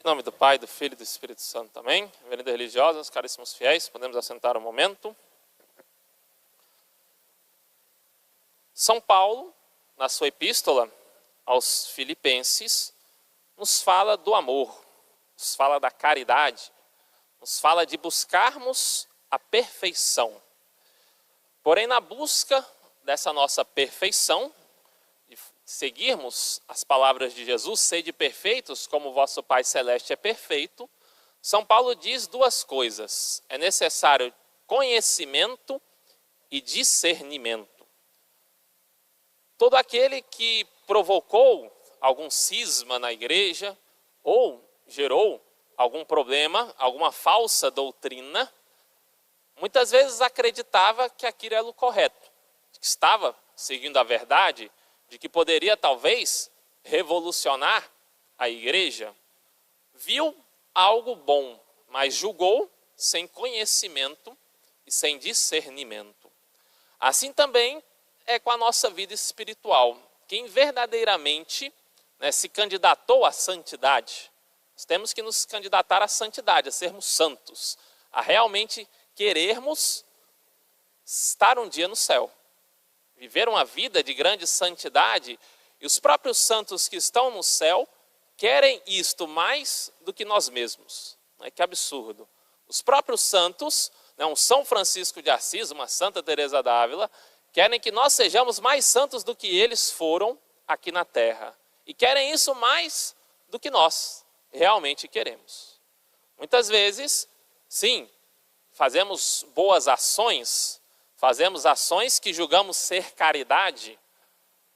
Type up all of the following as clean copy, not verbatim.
Em nome do Pai, do Filho e do Espírito Santo também. Avenida Religiosa, caríssimos fiéis, podemos assentar um momento. São Paulo, na sua epístola aos Filipenses, nos fala do amor, nos fala da caridade, nos fala de buscarmos a perfeição. Porém, na busca dessa nossa perfeição, de seguirmos as palavras de Jesus, sede perfeitos como o vosso Pai Celeste é perfeito, São Paulo diz duas coisas: é necessário conhecimento e discernimento. Todo aquele que provocou algum cisma na igreja ou gerou algum problema, alguma falsa doutrina, muitas vezes acreditava que aquilo era o correto, que estava seguindo a verdade, de que poderia talvez revolucionar a igreja, viu algo bom, mas julgou sem conhecimento e sem discernimento. Assim também é com a nossa vida espiritual. Quem verdadeiramente se candidatou à santidade, nós temos que nos candidatar à santidade, a sermos santos, a realmente querermos estar um dia no céu, viver uma vida de grande santidade, e os próprios santos que estão no céu querem isto mais do que nós mesmos. Que absurdo. Os próprios santos, um São Francisco de Assis, uma Santa Teresa d'Ávila, querem que nós sejamos mais santos do que eles foram aqui na terra. E querem isso mais do que nós realmente queremos. Muitas vezes, sim, fazemos boas ações, fazemos ações que julgamos ser caridade,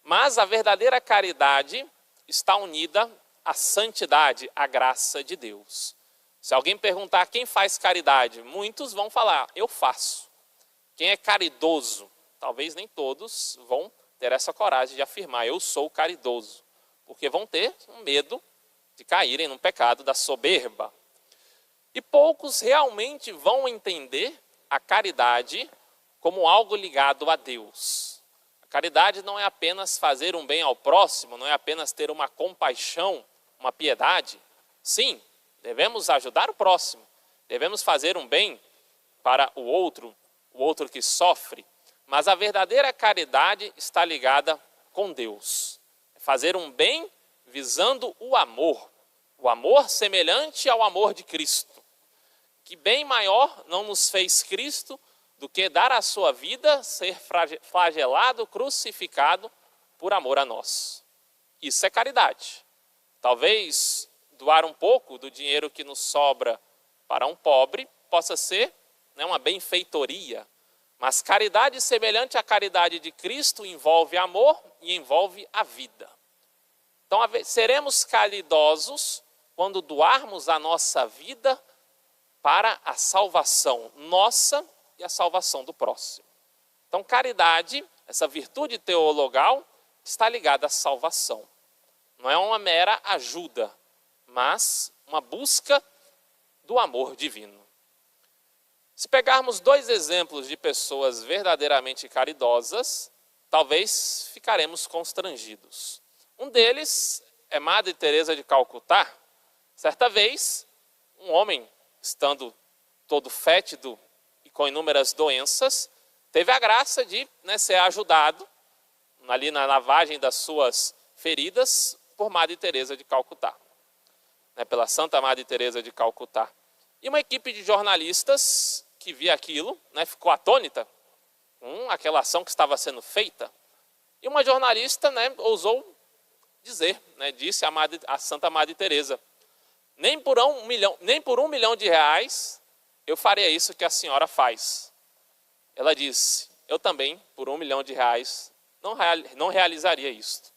mas a verdadeira caridade está unida à santidade, à graça de Deus. Se alguém perguntar quem faz caridade, muitos vão falar, eu faço. Quem é caridoso? Talvez nem todos vão ter essa coragem de afirmar, eu sou caridoso, porque vão ter um medo de caírem no pecado da soberba. E poucos realmente vão entender a caridade como algo ligado a Deus. A caridade não é apenas fazer um bem ao próximo, não é apenas ter uma compaixão, uma piedade. Sim, devemos ajudar o próximo, devemos fazer um bem para o outro que sofre, mas a verdadeira caridade está ligada com Deus. É fazer um bem visando o amor semelhante ao amor de Cristo. Que bem maior não nos fez Cristo do que dar a sua vida, ser flagelado, crucificado por amor a nós. Isso é caridade. Talvez doar um pouco do dinheiro que nos sobra para um pobre possa ser uma benfeitoria, mas caridade semelhante à caridade de Cristo envolve amor e envolve a vida. Então seremos caridosos quando doarmos a nossa vida para a salvação nossa e a salvação do próximo. Então caridade, essa virtude teologal, está ligada à salvação. Não é uma mera ajuda, mas uma busca do amor divino. Se pegarmos dois exemplos de pessoas verdadeiramente caridosas, talvez ficaremos constrangidos. Um deles é Madre Teresa de Calcutá. Certa vez, um homem, estando todo fétido e com inúmeras doenças, teve a graça de ser ajudado ali na lavagem das suas feridas por Madre Teresa de Calcutá, pela Santa Madre Teresa de Calcutá. E uma equipe de jornalistas que via aquilo, ficou atônita com aquela ação que estava sendo feita. E uma jornalista ousou dizer, disse a Santa Madre Teresa, nem por um milhão de reais eu faria isso que a senhora faz. Ela disse, eu também, por R$1 milhão, não realizaria isto.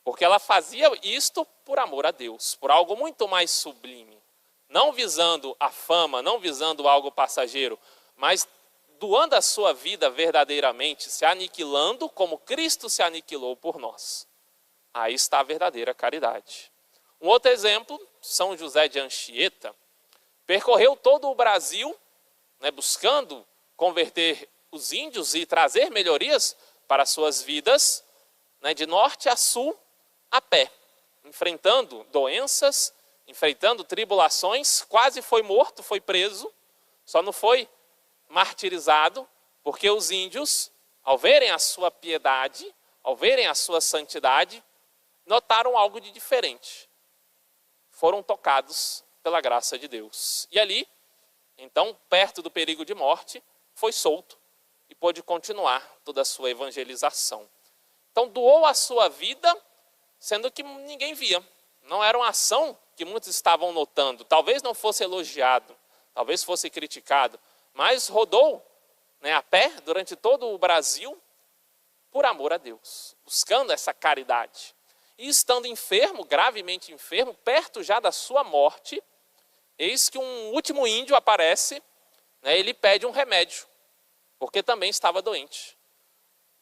Porque ela fazia isto por amor a Deus, por algo muito mais sublime. Não visando a fama, não visando algo passageiro, mas doando a sua vida verdadeiramente, se aniquilando como Cristo se aniquilou por nós. Aí está a verdadeira caridade. Um outro exemplo, São José de Anchieta, percorreu todo o Brasil, buscando converter os índios e trazer melhorias para suas vidas, de norte a sul, a pé, enfrentando doenças, enfrentando tribulações, quase foi morto, foi preso, só não foi martirizado, porque os índios, ao verem a sua piedade, ao verem a sua santidade, notaram algo de diferente. Foram tocados pela graça de Deus. E ali, então, perto do perigo de morte, foi solto e pôde continuar toda a sua evangelização. Então, doou a sua vida, sendo que ninguém via. Não era uma ação que muitos estavam notando. Talvez não fosse elogiado, talvez fosse criticado, mas rodou, a pé durante todo o Brasil por amor a Deus, buscando essa caridade. E estando enfermo, gravemente enfermo, perto já da sua morte, eis que um último índio aparece, ele pede um remédio, porque também estava doente.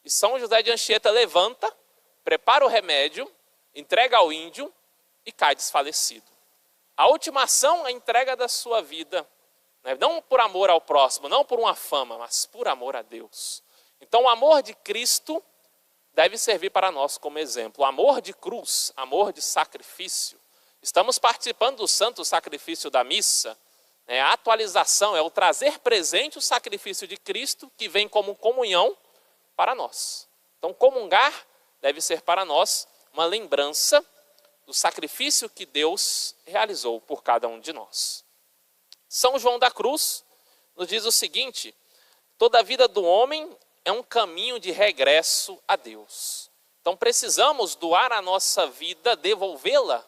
E São José de Anchieta levanta, prepara o remédio, entrega ao índio e cai desfalecido. A última ação, a entrega da sua vida, não por amor ao próximo, não por uma fama, mas por amor a Deus. Então o amor de Cristo deve servir para nós como exemplo. O amor de cruz, amor de sacrifício. Estamos participando do santo sacrifício da missa. A atualização é o trazer presente o sacrifício de Cristo que vem como comunhão para nós. Então comungar deve ser para nós uma lembrança do sacrifício que Deus realizou por cada um de nós. São João da Cruz nos diz o seguinte: toda a vida do homem é um caminho de regresso a Deus. Então precisamos doar a nossa vida, devolvê-la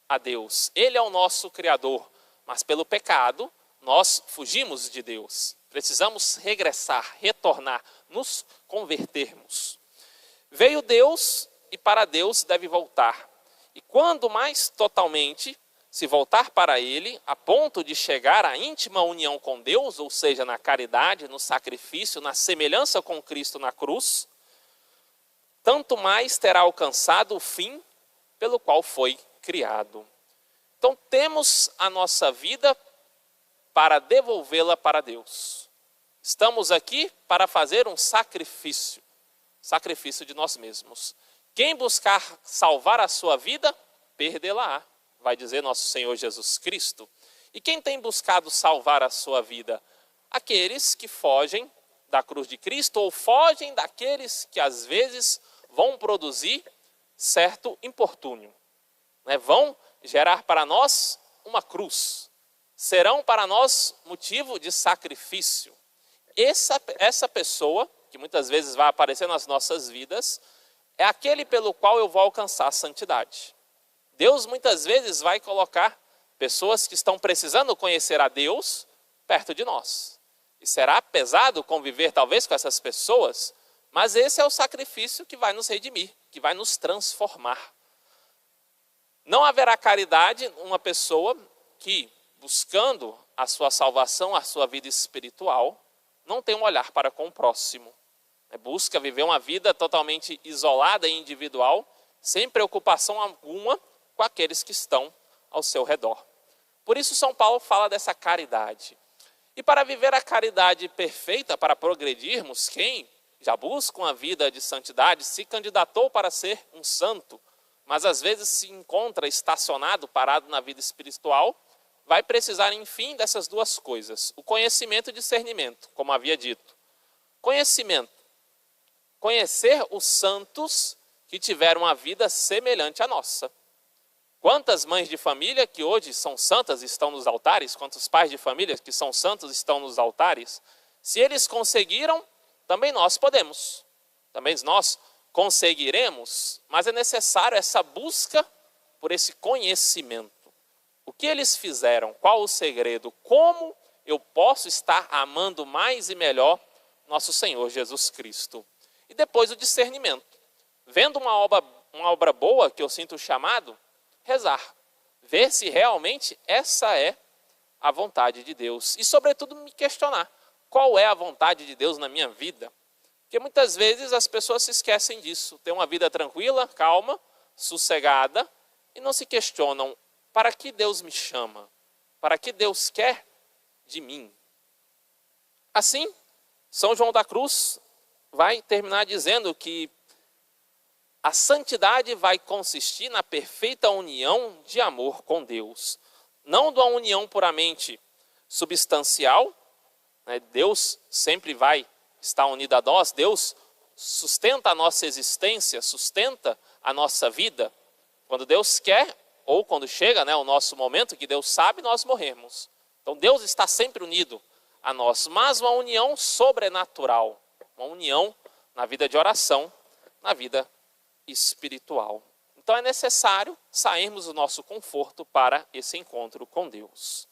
a Deus. Ele é o nosso Criador, mas pelo pecado nós fugimos de Deus. Precisamos regressar, retornar, nos convertermos. Veio Deus e para Deus deve voltar. E quando mais totalmente se voltar para Ele, a ponto de chegar à íntima união com Deus, ou seja, na caridade, no sacrifício, na semelhança com Cristo na cruz, tanto mais terá alcançado o fim pelo qual foi criado. Então temos a nossa vida para devolvê-la para Deus. Estamos aqui para fazer um sacrifício de nós mesmos. Quem buscar salvar a sua vida, perdê-la-á, vai dizer nosso Senhor Jesus Cristo. E quem tem buscado salvar a sua vida? Aqueles que fogem da cruz de Cristo ou fogem daqueles que às vezes vão produzir certo importúnio. Vão gerar para nós uma cruz. Serão para nós motivo de sacrifício. Essa pessoa, que muitas vezes vai aparecer nas nossas vidas, é aquele pelo qual eu vou alcançar a santidade. Deus muitas vezes vai colocar pessoas que estão precisando conhecer a Deus perto de nós. E será pesado conviver talvez com essas pessoas, mas esse é o sacrifício que vai nos redimir, que vai nos transformar. Não haverá caridade uma pessoa que, buscando a sua salvação, a sua vida espiritual, não tem um olhar para com o próximo. Busca viver uma vida totalmente isolada e individual, sem preocupação alguma com aqueles que estão ao seu redor. Por isso São Paulo fala dessa caridade. E para viver a caridade perfeita, para progredirmos, quem já busca uma vida de santidade, se candidatou para ser um santo, mas às vezes se encontra estacionado, parado na vida espiritual, vai precisar, enfim, dessas duas coisas. O conhecimento e o discernimento, como havia dito. Conhecimento. Conhecer os santos que tiveram uma vida semelhante à nossa. Quantas mães de família que hoje são santas estão nos altares? Quantos pais de família que são santos estão nos altares? Se eles conseguiram, também nós podemos. Também nós conseguiremos, mas é necessário essa busca por esse conhecimento. O que eles fizeram? Qual o segredo? Como eu posso estar amando mais e melhor nosso Senhor Jesus Cristo? E depois o discernimento. Vendo uma obra boa que eu sinto o chamado, rezar. Ver se realmente essa é a vontade de Deus. E sobretudo me questionar. Qual é a vontade de Deus na minha vida? Porque muitas vezes as pessoas se esquecem disso. Tem uma vida tranquila, calma, sossegada. E não se questionam. Para que Deus me chama? Para que Deus quer de mim? Assim, São João da Cruz vai terminar dizendo que a santidade vai consistir na perfeita união de amor com Deus. não de uma união puramente substancial, né? Deus sempre vai estar unido a nós, Deus sustenta a nossa existência, sustenta a nossa vida. Quando Deus quer, ou quando chega, né, o nosso momento que Deus sabe, nós morremos. Então Deus está sempre unido a nós, mas uma união sobrenatural, uma união na vida de oração, na vida espiritual. Então é necessário sairmos do nosso conforto para esse encontro com Deus.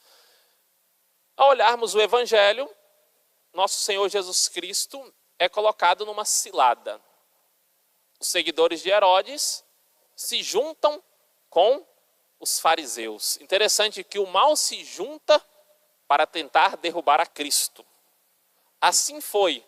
Ao olharmos o Evangelho, nosso Senhor Jesus Cristo é colocado numa cilada. Os seguidores de Herodes se juntam com os fariseus. Interessante que o mal se junta para tentar derrubar a Cristo. Assim foi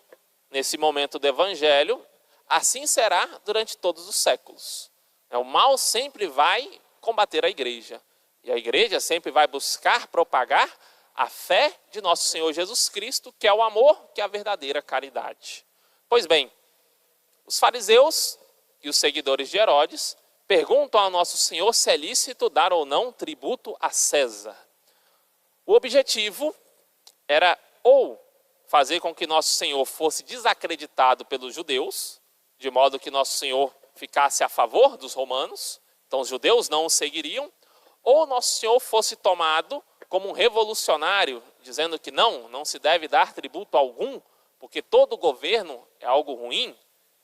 nesse momento do Evangelho, assim será durante todos os séculos. O mal sempre vai combater a igreja. E a igreja sempre vai buscar propagar a fé de nosso Senhor Jesus Cristo, que é o amor, que é a verdadeira caridade. Pois bem, os fariseus e os seguidores de Herodes perguntam ao nosso Senhor se é lícito dar ou não tributo a César. O objetivo era ou fazer com que nosso Senhor fosse desacreditado pelos judeus, de modo que nosso Senhor ficasse a favor dos romanos, então os judeus não o seguiriam, ou nosso Senhor fosse tomado como um revolucionário, dizendo que não se deve dar tributo algum, porque todo governo é algo ruim,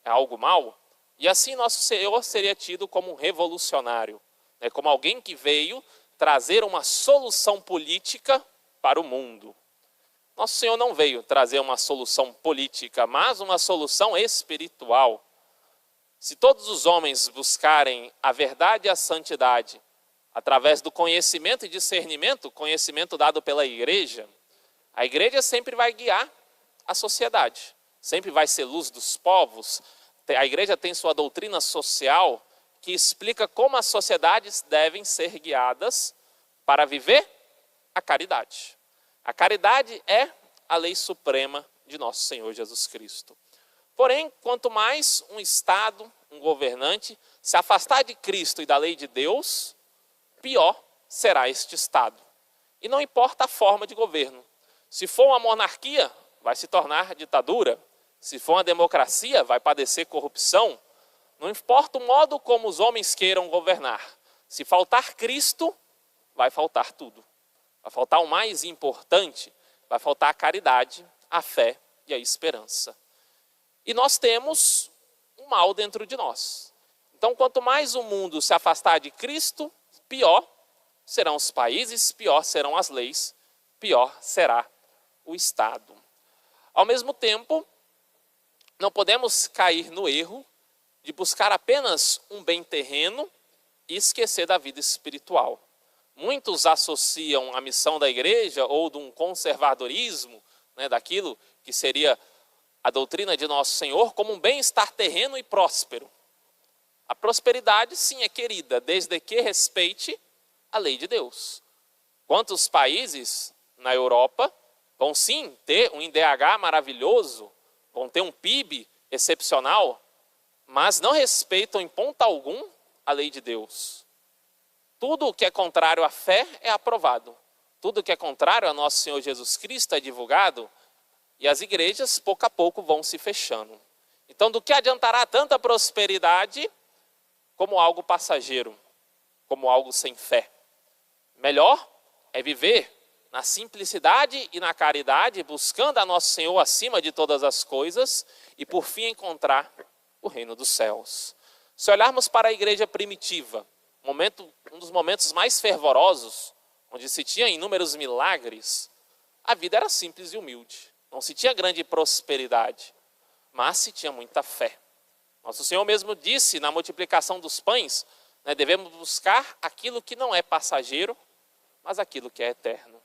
é algo mau. E assim nosso Senhor seria tido como um revolucionário, né, como alguém que veio trazer uma solução política para o mundo. Nosso Senhor não veio trazer uma solução política, mas uma solução espiritual. Se todos os homens buscarem a verdade e a santidade, através do conhecimento e discernimento, conhecimento dado pela igreja, a igreja sempre vai guiar a sociedade, sempre vai ser luz dos povos. A igreja tem sua doutrina social que explica como as sociedades devem ser guiadas para viver a caridade. A caridade é a lei suprema de nosso Senhor Jesus Cristo. Porém, quanto mais um Estado, um governante, se afastar de Cristo e da lei de Deus, pior será este Estado. E não importa a forma de governo. Se for uma monarquia, vai se tornar ditadura. Se for uma democracia, vai padecer corrupção. Não importa o modo como os homens queiram governar. Se faltar Cristo, vai faltar tudo. Vai faltar o mais importante, vai faltar a caridade, a fé e a esperança. E nós temos um mal dentro de nós. Então, quanto mais o mundo se afastar de Cristo, pior serão os países, pior serão as leis, pior será o Estado. Ao mesmo tempo, não podemos cair no erro de buscar apenas um bem terreno e esquecer da vida espiritual. Muitos associam a missão da igreja ou de um conservadorismo, né, daquilo que seria a doutrina de nosso Senhor, como um bem-estar terreno e próspero. A prosperidade, sim, é querida, desde que respeite a lei de Deus. Quantos países na Europa vão sim ter um IDH maravilhoso, vão ter um PIB excepcional, mas não respeitam em ponto algum a lei de Deus. Tudo o que é contrário à fé é aprovado. Tudo o que é contrário a nosso Senhor Jesus Cristo é divulgado, e as igrejas, pouco a pouco, vão se fechando. Então, do que adiantará tanta prosperidade como algo passageiro, como algo sem fé? Melhor é viver na simplicidade e na caridade, buscando a nosso Senhor acima de todas as coisas e, por fim, encontrar o reino dos céus. Se olharmos para a igreja primitiva, um dos momentos mais fervorosos, onde se tinha inúmeros milagres, a vida era simples e humilde. Não se tinha grande prosperidade, mas se tinha muita fé. Nosso Senhor mesmo disse na multiplicação dos pães, né, devemos buscar aquilo que não é passageiro, mas aquilo que é eterno.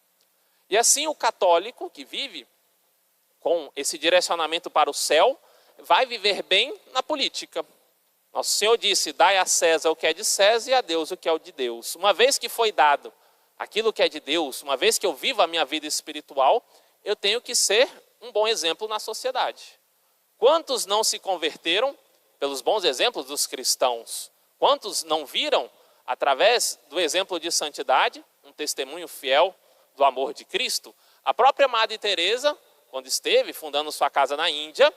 E assim o católico que vive com esse direcionamento para o céu, vai viver bem na política. Nosso Senhor disse, dai a César o que é de César e a Deus o que é de Deus. Uma vez que foi dado aquilo que é de Deus, uma vez que eu vivo a minha vida espiritual, eu tenho que ser um bom exemplo na sociedade. Quantos não se converteram pelos bons exemplos dos cristãos? Quantos não viram, através do exemplo de santidade, um testemunho fiel do amor de Cristo. A própria Madre Teresa, quando esteve fundando sua casa na Índia,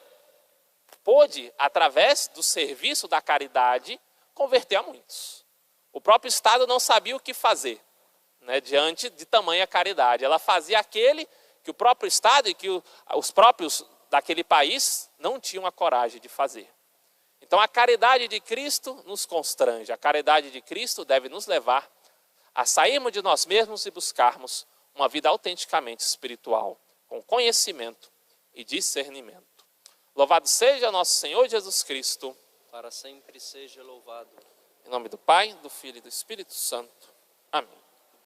pôde, através do serviço da caridade, converter a muitos. O próprio Estado não sabia o que fazer, né, diante de tamanha caridade. Ela fazia aquele que o próprio Estado e que os próprios daquele país não tinham a coragem de fazer. Então a caridade de Cristo nos constrange, a caridade de Cristo deve nos levar a sairmos de nós mesmos e buscarmos uma vida autenticamente espiritual, com conhecimento e discernimento. Louvado seja nosso Senhor Jesus Cristo. Para sempre seja louvado. Em nome do Pai, do Filho e do Espírito Santo. Amém.